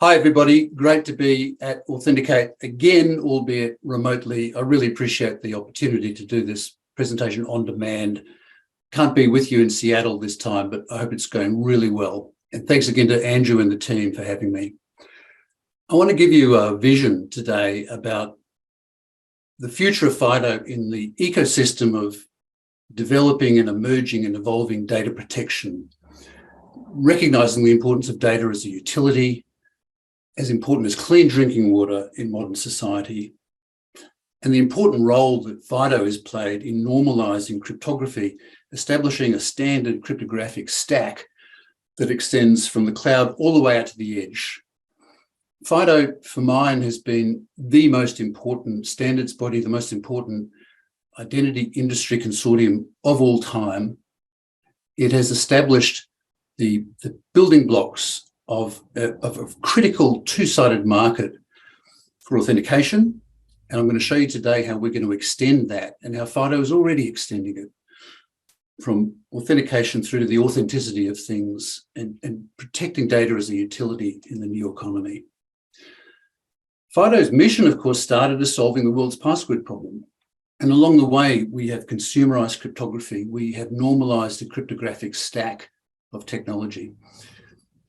Hi, everybody. Great to be at Authenticate again, albeit remotely. I really appreciate the opportunity to do this presentation on demand. Can't be with you in Seattle this time, but I hope it's going really well. And thanks again to Andrew and the team for having me. I want to give you a vision today about the future of FIDO in the ecosystem of developing and emerging and evolving data protection, recognizing the importance of data as a utility, as important as clean drinking water in modern society, and the important role that FIDO has played in normalizing cryptography, establishing a standard cryptographic stack that extends from the cloud all the way out to the edge. FIDO, for mine, has been the most important standards body, the most important identity industry consortium of all time. It has established the building blocks of a critical two-sided market for authentication. And I'm going to show you today how we're going to extend that and how FIDO is already extending it from authentication through to the authenticity of things and protecting data as a utility in the new economy. FIDO's mission, of course, started as solving the world's password problem. And along the way, we have consumerized cryptography. We have normalized a cryptographic stack of technology.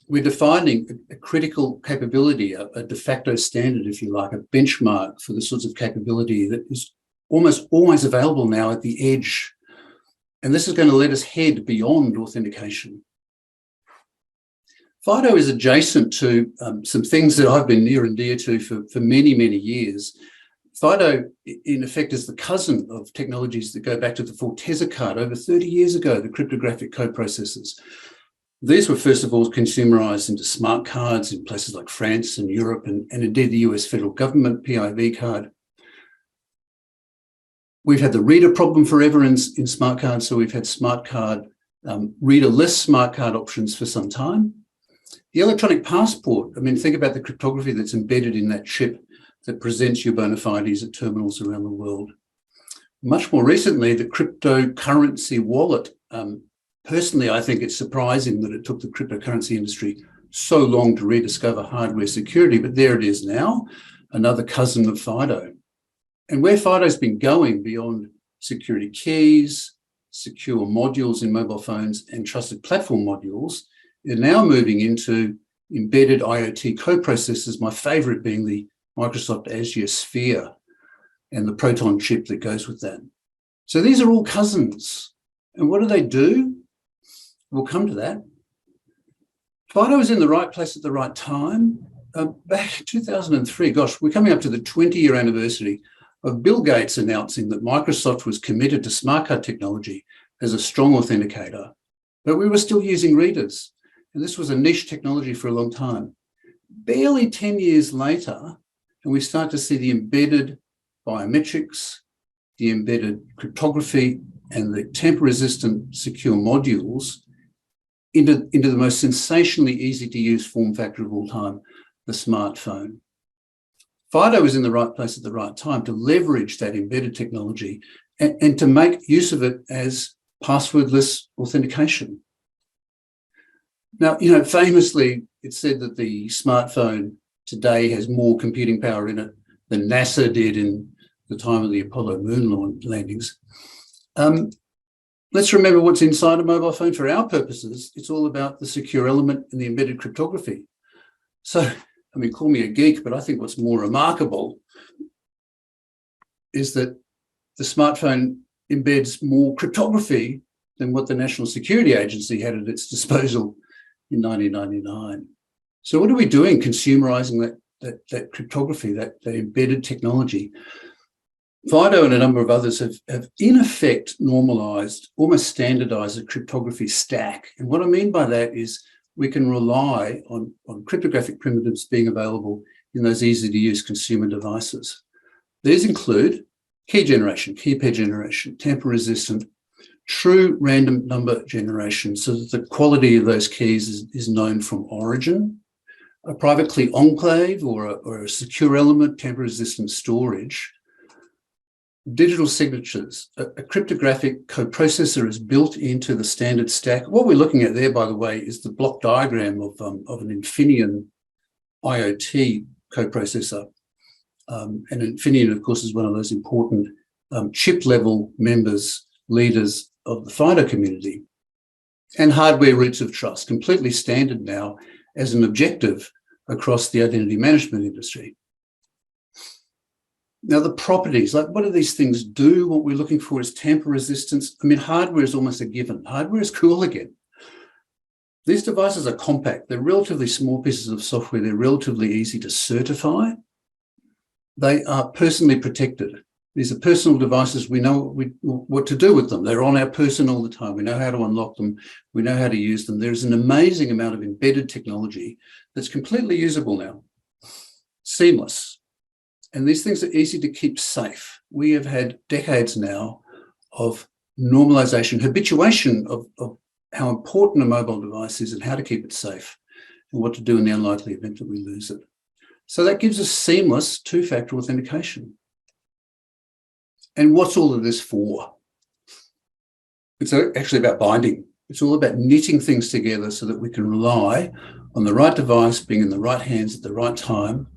We're defining a critical capability, a de facto standard, if you like, a benchmark for the sorts of capability that is almost always available now at the edge. And this is going to let us head beyond authentication. FIDO is adjacent to some things that I've been near and dear to for many, many years. FIDO, in effect, is the cousin of technologies that go back to the Forteza card over 30 years ago, the cryptographic coprocessors. These were, first of all, consumerized into smart cards in places like France and Europe and indeed the US federal government PIV card. We've had the reader problem forever in smart cards, so we've had smart card, reader-less smart card options for some time. The electronic passport, I mean, think about the cryptography that's embedded in that chip that presents your bona fides at terminals around the world. Much more recently, the cryptocurrency wallet. Personally, I think it's surprising that it took the cryptocurrency industry so long to rediscover hardware security, but there it is now, another cousin of FIDO. And where FIDO's been going beyond security keys, secure modules in mobile phones, and trusted platform modules, they're now moving into embedded IoT coprocessors, my favorite being the Microsoft Azure Sphere and the Proton chip that goes with that. So these are all cousins. And what do? We'll come to that. FIDO was in the right place at the right time. Back in 2003, gosh, we're coming up to the 20-year anniversary of Bill Gates announcing that Microsoft was committed to smart card technology as a strong authenticator, but we were still using readers. And this was a niche technology for a long time. Barely 10 years later, and we start to see the embedded biometrics, the embedded cryptography, and the tamper-resistant secure modules into the most sensationally easy-to-use form factor of all time, the smartphone. FIDO was in the right place at the right time to leverage that embedded technology and to make use of it as passwordless authentication. Now, you know, famously, it's said that the smartphone today has more computing power in it than NASA did in the time of the Apollo moon landings. Let's remember what's inside a mobile phone. For our purposes, it's all about the secure element and the embedded cryptography. So, I mean, call me a geek, but I think what's more remarkable is that the smartphone embeds more cryptography than what the National Security Agency had at its disposal in 1999. So what are we doing consumerizing that cryptography, that embedded technology? FIDO and a number of others have in effect normalized, almost standardized a cryptography stack. And what I mean by that is we can rely on cryptographic primitives being available in those easy-to-use consumer devices. These include key generation, key pair generation, tamper-resistant, true random number generation, so that the quality of those keys is known from origin, a private key enclave or a secure element, tamper-resistant storage, digital signatures. A cryptographic coprocessor is built into the standard stack. What we're looking at there, by the way, is the block diagram of an Infineon IoT coprocessor. And Infineon, of course, is one of those important chip-level members, leaders of the FIDO community. And hardware roots of trust, completely standard now as an objective across the identity management industry. Now, the properties, like what do these things do? What we're looking for is tamper resistance. I mean, hardware is almost a given. Hardware is cool again. These devices are compact. They're relatively small pieces of software. They're relatively easy to certify. They are personally protected. These are personal devices. We know what to do with them. They're on our person all the time. We know how to unlock them. We know how to use them. There's an amazing amount of embedded technology that's completely usable now, seamless. And these things are easy to keep safe. We have had decades now of normalization, habituation of how important a mobile device is and how to keep it safe and what to do in the unlikely event that we lose it. So that gives us seamless two-factor authentication. And what's all of this for? It's actually about binding. It's all about knitting things together so that we can rely on the right device being in the right hands at the right time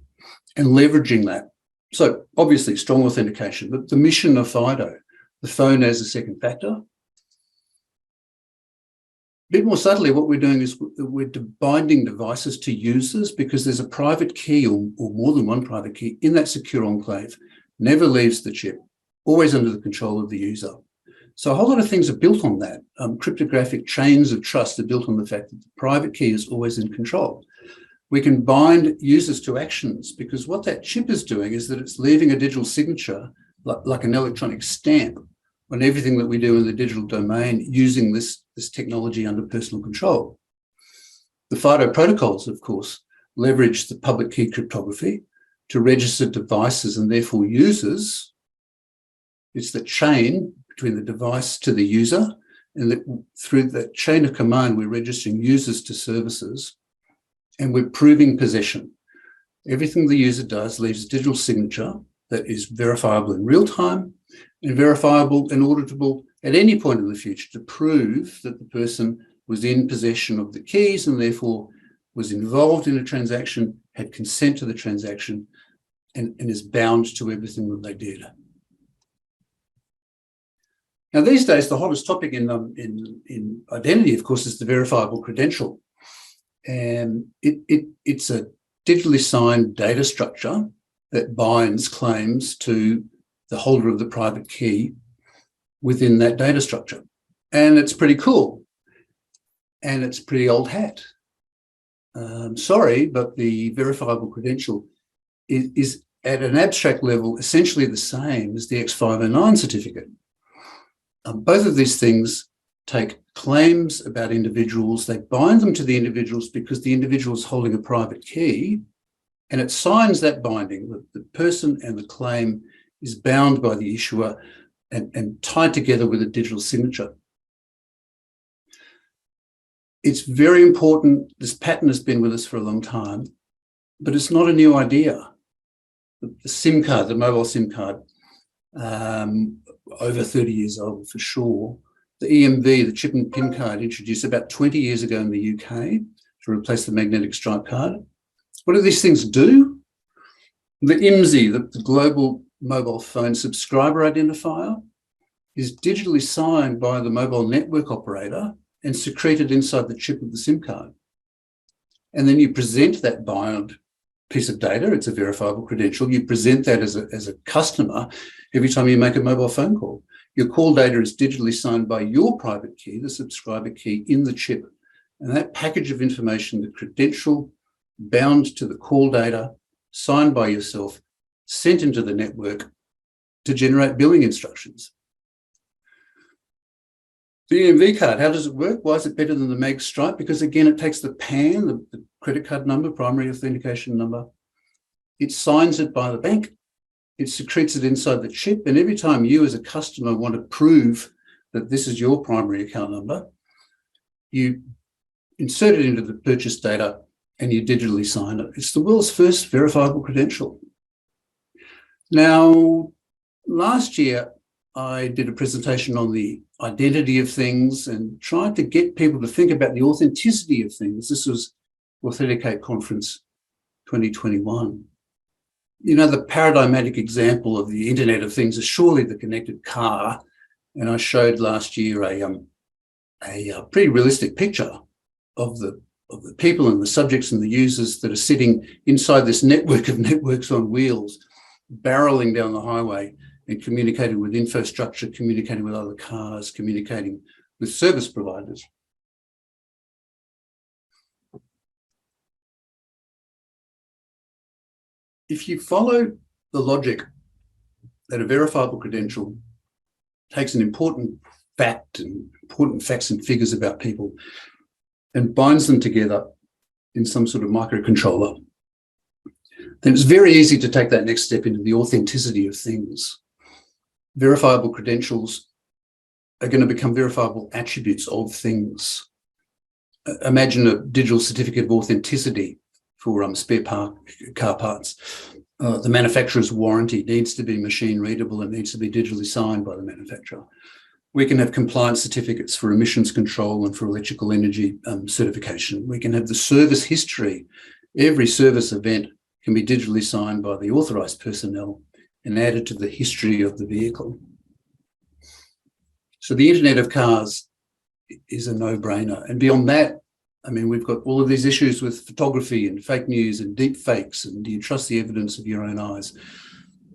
and leveraging that. So obviously strong authentication, but the mission of FIDO, the phone as a second factor. A bit more subtly, what we're doing is we're binding devices to users because there's a private key or more than one private key in that secure enclave, never leaves the chip, always under the control of the user. So a whole lot of things are built on that. Cryptographic chains of trust are built on the fact that the private key is always in control. We can bind users to actions because what that chip is doing is that it's leaving a digital signature, like an electronic stamp, on everything that we do in the digital domain using this technology under personal control. The FIDO protocols, of course, leverage the public key cryptography to register devices and therefore users. It's the chain between the device to the user, and through that chain of command, we're registering users to services, and we're proving possession. Everything the user does leaves a digital signature that is verifiable in real time and verifiable and auditable at any point in the future to prove that the person was in possession of the keys and therefore was involved in a transaction, had consent to the transaction, and is bound to everything that they did. Now, these days, the hottest topic in identity, of course, is the verifiable credential. And it's a digitally signed data structure that binds claims to the holder of the private key within that data structure. And it's pretty cool. And it's pretty old hat. Sorry, but the verifiable credential is at an abstract level essentially the same as the X509 certificate. Both of these things take claims about individuals, they bind them to the individuals because the individual is holding a private key, and it signs that binding. The person and the claim is bound by the issuer and tied together with a digital signature. It's very important. This pattern has been with us for a long time, but it's not a new idea. The SIM card, the mobile SIM card, over 30 years old for sure. The EMV, the chip and PIN card, introduced about 20 years ago in the UK to replace the magnetic stripe card. What do these things do? The IMSI, the global mobile phone subscriber identifier, is digitally signed by the mobile network operator and secreted inside the chip of the SIM card. And then you present that bound piece of data, it's a verifiable credential, you present that as a customer every time you make a mobile phone call. Your call data is digitally signed by your private key, the subscriber key in the chip. And that package of information, the credential bound to the call data, signed by yourself, sent into the network to generate billing instructions. The EMV card, how does it work? Why is it better than the mag stripe? Because again, it takes the PAN, the credit card number, primary authentication number. It signs it by the bank. It secretes it inside the chip. And every time you as a customer want to prove that this is your primary account number, you insert it into the purchase data and you digitally sign it. It's the world's first verifiable credential. Now, last year, I did a presentation on the identity of things and tried to get people to think about the authenticity of things. This was Authenticate conference 2021. You know, the paradigmatic example of the Internet of Things is surely the connected car. And I showed last year a pretty realistic picture of the people and the subjects and the users that are sitting inside this network of networks on wheels, barreling down the highway and communicating with infrastructure, communicating with other cars, communicating with service providers. If you follow the logic that a verifiable credential takes an important fact and important facts and figures about people and binds them together in some sort of microcontroller, then it's very easy to take that next step into the authenticity of things. Verifiable credentials are going to become verifiable attributes of things. Imagine a digital certificate of authenticity for spare car parts. The manufacturer's warranty needs to be machine readable and needs to be digitally signed by the manufacturer. We can have compliance certificates for emissions control and for electrical energy certification. We can have the service history. Every service event can be digitally signed by the authorised personnel and added to the history of the vehicle. So the Internet of Cars is a no-brainer. And beyond that, I mean, we've got all of these issues with photography and fake news and deep fakes, and do you trust the evidence of your own eyes?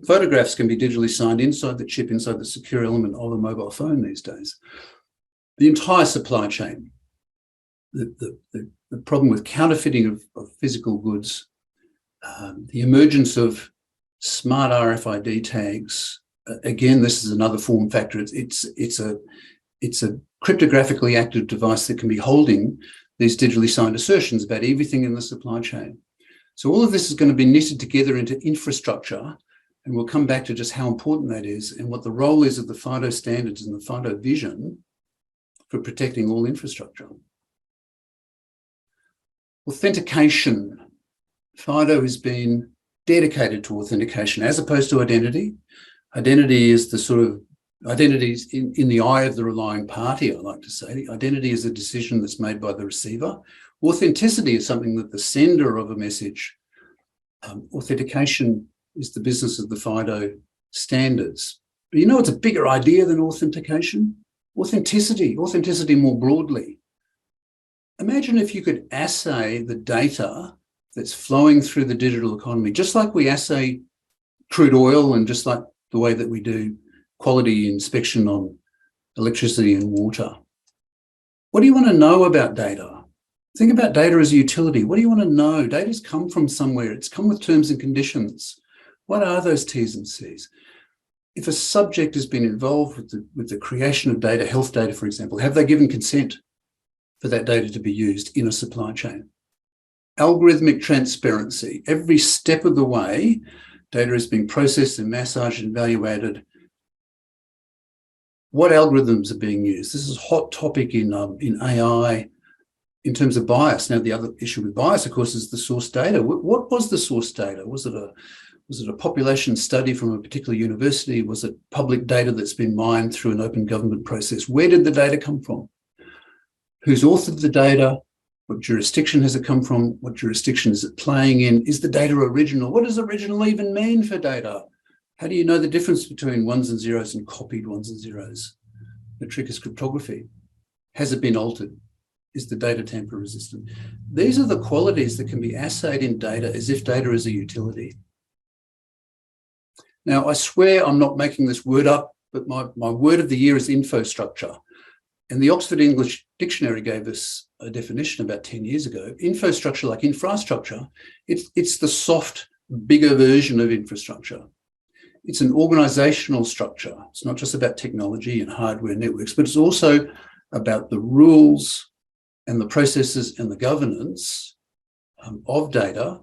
Photographs can be digitally signed inside the chip, inside the secure element of a mobile phone these days. The entire supply chain, the problem with counterfeiting of physical goods, the emergence of smart RFID tags. Again, this is another form factor. It's a cryptographically active device that can be holding these digitally signed assertions about everything in the supply chain. So all of this is going to be knitted together into infrastructure, and we'll come back to just how important that is and what the role is of the FIDO standards and the FIDO vision for protecting all infrastructure. Authentication. FIDO has been dedicated to authentication as opposed to identity. Identity is the sort of identities in the eye of the relying party, I like to say. Identity is a decision that's made by the receiver. Authenticity is something that the sender of a message. Authentication is the business of the FIDO standards. But you know, it's a bigger idea than authentication. Authenticity more broadly. Imagine if you could assay the data that's flowing through the digital economy, just like we assay crude oil and just like the way that we do quality inspection on electricity and water. What do you want to know about data? Think about data as a utility. What do you want to know? Data's come from somewhere. It's come with terms and conditions. What are those T's and C's? If a subject has been involved with the creation of data, health data, for example, have they given consent for that data to be used in a supply chain? Algorithmic transparency. Every step of the way, data is being processed and massaged and evaluated. What algorithms are being used? This is a hot topic in AI in terms of bias. Now, the other issue with bias, of course, is the source data. What was the source data? Was it a population study from a particular university? Was it public data that's been mined through an open government process? Where did the data come from? Who's authored the data? What jurisdiction has it come from? What jurisdiction is it playing in? Is the data original? What does original even mean for data? How do you know the difference between ones and zeros and copied ones and zeros? The trick is cryptography. Has it been altered? Is the data tamper resistant? These are the qualities that can be assayed in data as if data is a utility. Now, I swear I'm not making this word up, but my word of the year is infostructure. And the Oxford English Dictionary gave us a definition about 10 years ago. Infostructure, like infrastructure, it's the soft, bigger version of infrastructure. It's an organizational structure. It's not just about technology and hardware networks, but it's also about the rules and the processes and the governance of data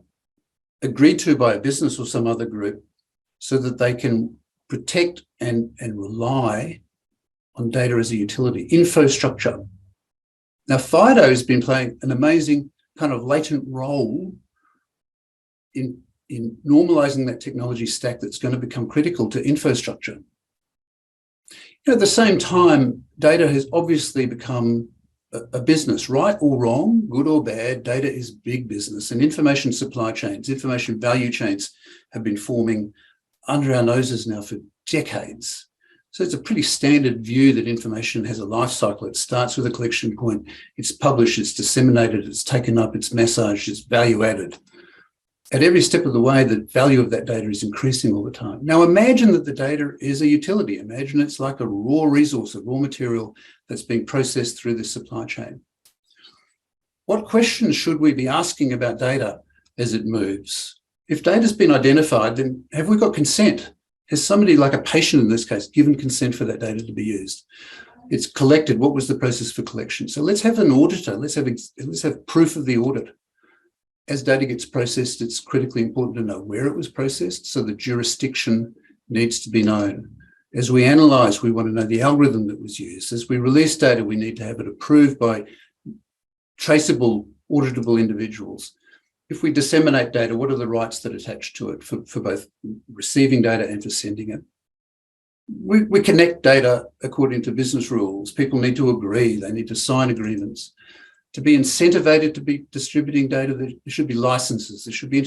agreed to by a business or some other group so that they can protect and rely on data as a utility, infrastructure. Now, FIDO has been playing an amazing kind of latent role in normalizing that technology stack that's going to become critical to infrastructure. At the same time, data has obviously become a business, right or wrong, good or bad, data is big business, and information supply chains, information value chains have been forming under our noses now for decades. So it's a pretty standard view that information has a life cycle. It starts with a collection point, it's published, it's disseminated, it's taken up, it's massaged, it's value added. At every step of the way, the value of that data is increasing all the time. Now imagine that the data is a utility. Imagine it's like a raw resource, a raw material that's being processed through the supply chain. What questions should we be asking about data as it moves? If data's been identified, then have we got consent? Has somebody, like a patient in this case, given consent for that data to be used? It's collected. What was the process for collection? So let's have an auditor. Let's have proof of the audit. As data gets processed, it's critically important to know where it was processed, so the jurisdiction needs to be known. As we analyse, we want to know the algorithm that was used. As we release data, we need to have it approved by traceable, auditable individuals. If we disseminate data, what are the rights that attach to it for both receiving data and for sending it? We connect data according to business rules. People need to agree. They need to sign agreements. To be incentivated to be distributing data, there should be licenses. There should be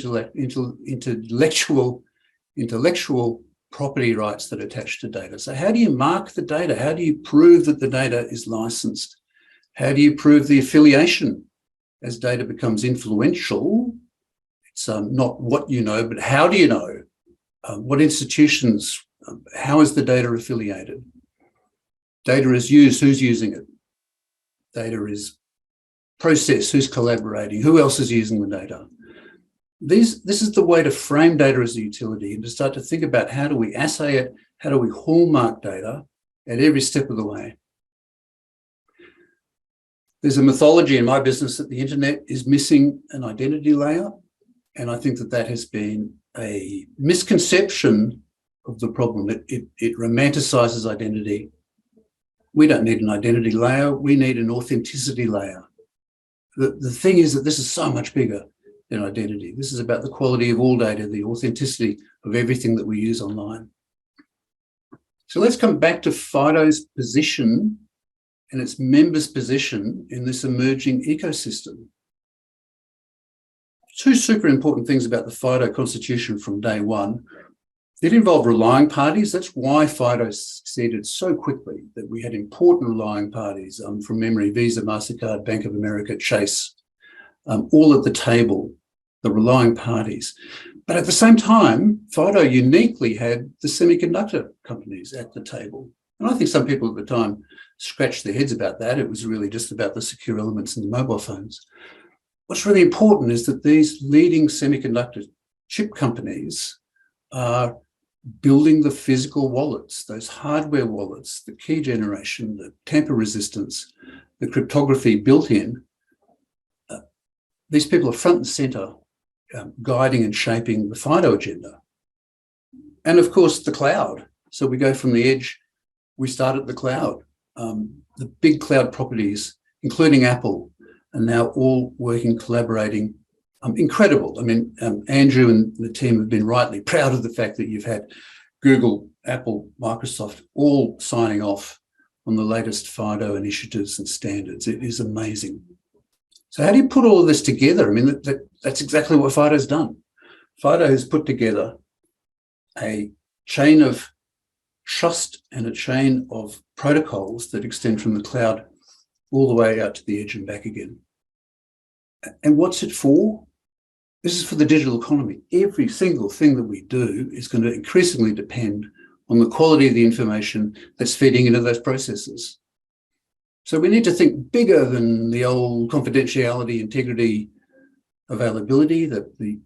intellectual property rights that attach to data. So how do you mark the data? How do you prove that the data is licensed? How do you prove the affiliation? As data becomes influential, it's not what you know, but how do you know? What institutions, how is the data affiliated? Data is used, who's using it? Data is processed, who's collaborating? Who else is using the data? This is the way to frame data as a utility and to start to think about how do we assay it, how do we hallmark data at every step of the way. There's a mythology in my business that the internet is missing an identity layer, and I think that has been a misconception of the problem. It romanticizes identity. We don't need an identity layer, we need an authenticity layer. The thing is that this is so much bigger than identity. This is about the quality of all data, the authenticity of everything that we use online. So let's come back to FIDO's position and its members' position in this emerging ecosystem. Two super important things about the FIDO constitution from day one. It involved relying parties. That's why FIDO succeeded so quickly, that we had important relying parties, from memory, Visa, MasterCard, Bank of America, Chase, all at the table, the relying parties. But at the same time, FIDO uniquely had the semiconductor companies at the table. And I think some people at the time scratched their heads about that. It was really just about the secure elements in the mobile phones. What's really important is that these leading semiconductor chip companies are building the physical wallets, those hardware wallets, the key generation, the tamper resistance, the cryptography built in. These people are front and centre, guiding and shaping the FIDO agenda. And of course, the cloud. So we go from the edge, we start at the cloud. The big cloud properties, including Apple, are now all working, collaborating. Incredible. I mean, Andrew and the team have been rightly proud of the fact that you've had Google, Apple, Microsoft all signing off on the latest FIDO initiatives and standards. It is amazing. So how do you put all of this together? I mean, that's exactly what FIDO's done. FIDO has put together a chain of trust and a chain of protocols that extend from the cloud all the way out to the edge and back again. And what's it for? This is for the digital economy. Every single thing that we do is going to increasingly depend on the quality of the information that's feeding into those processes. So we need to think bigger than the old confidentiality, integrity, availability, the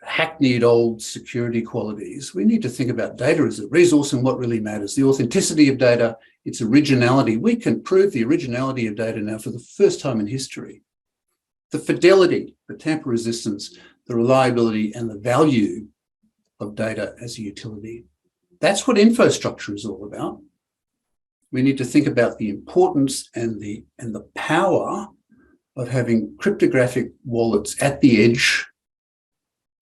hackneyed old security qualities. We need to think about data as a resource and what really matters. The authenticity of data, its originality. We can prove the originality of data now for the first time in history. The fidelity, the tamper resistance, the reliability, and the value of data as a utility. That's what infrastructure is all about. We need to think about the importance and the power of having cryptographic wallets at the edge.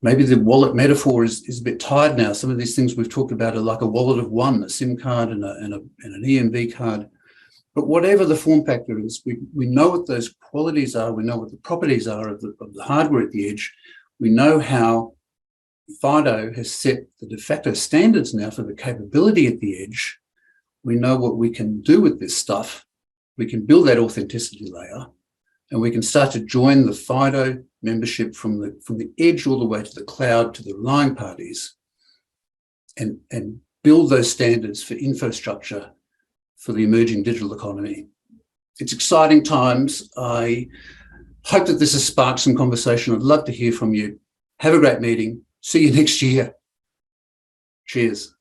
Maybe the wallet metaphor is a bit tired now. Some of these things we've talked about are like a wallet of one, a SIM card and an EMV card. But whatever the form factor is, we know what those qualities are, we know what the properties are of the hardware at the edge, we know how FIDO has set the de facto standards now for the capability at the edge. We know what we can do with this stuff. We can build that authenticity layer, and we can start to join the FIDO membership from the edge all the way to the cloud to the relying parties, and build those standards for infrastructure for the emerging digital economy. It's exciting times. I hope that this has sparked some conversation. I'd love to hear from you. Have a great meeting. See you next year. Cheers.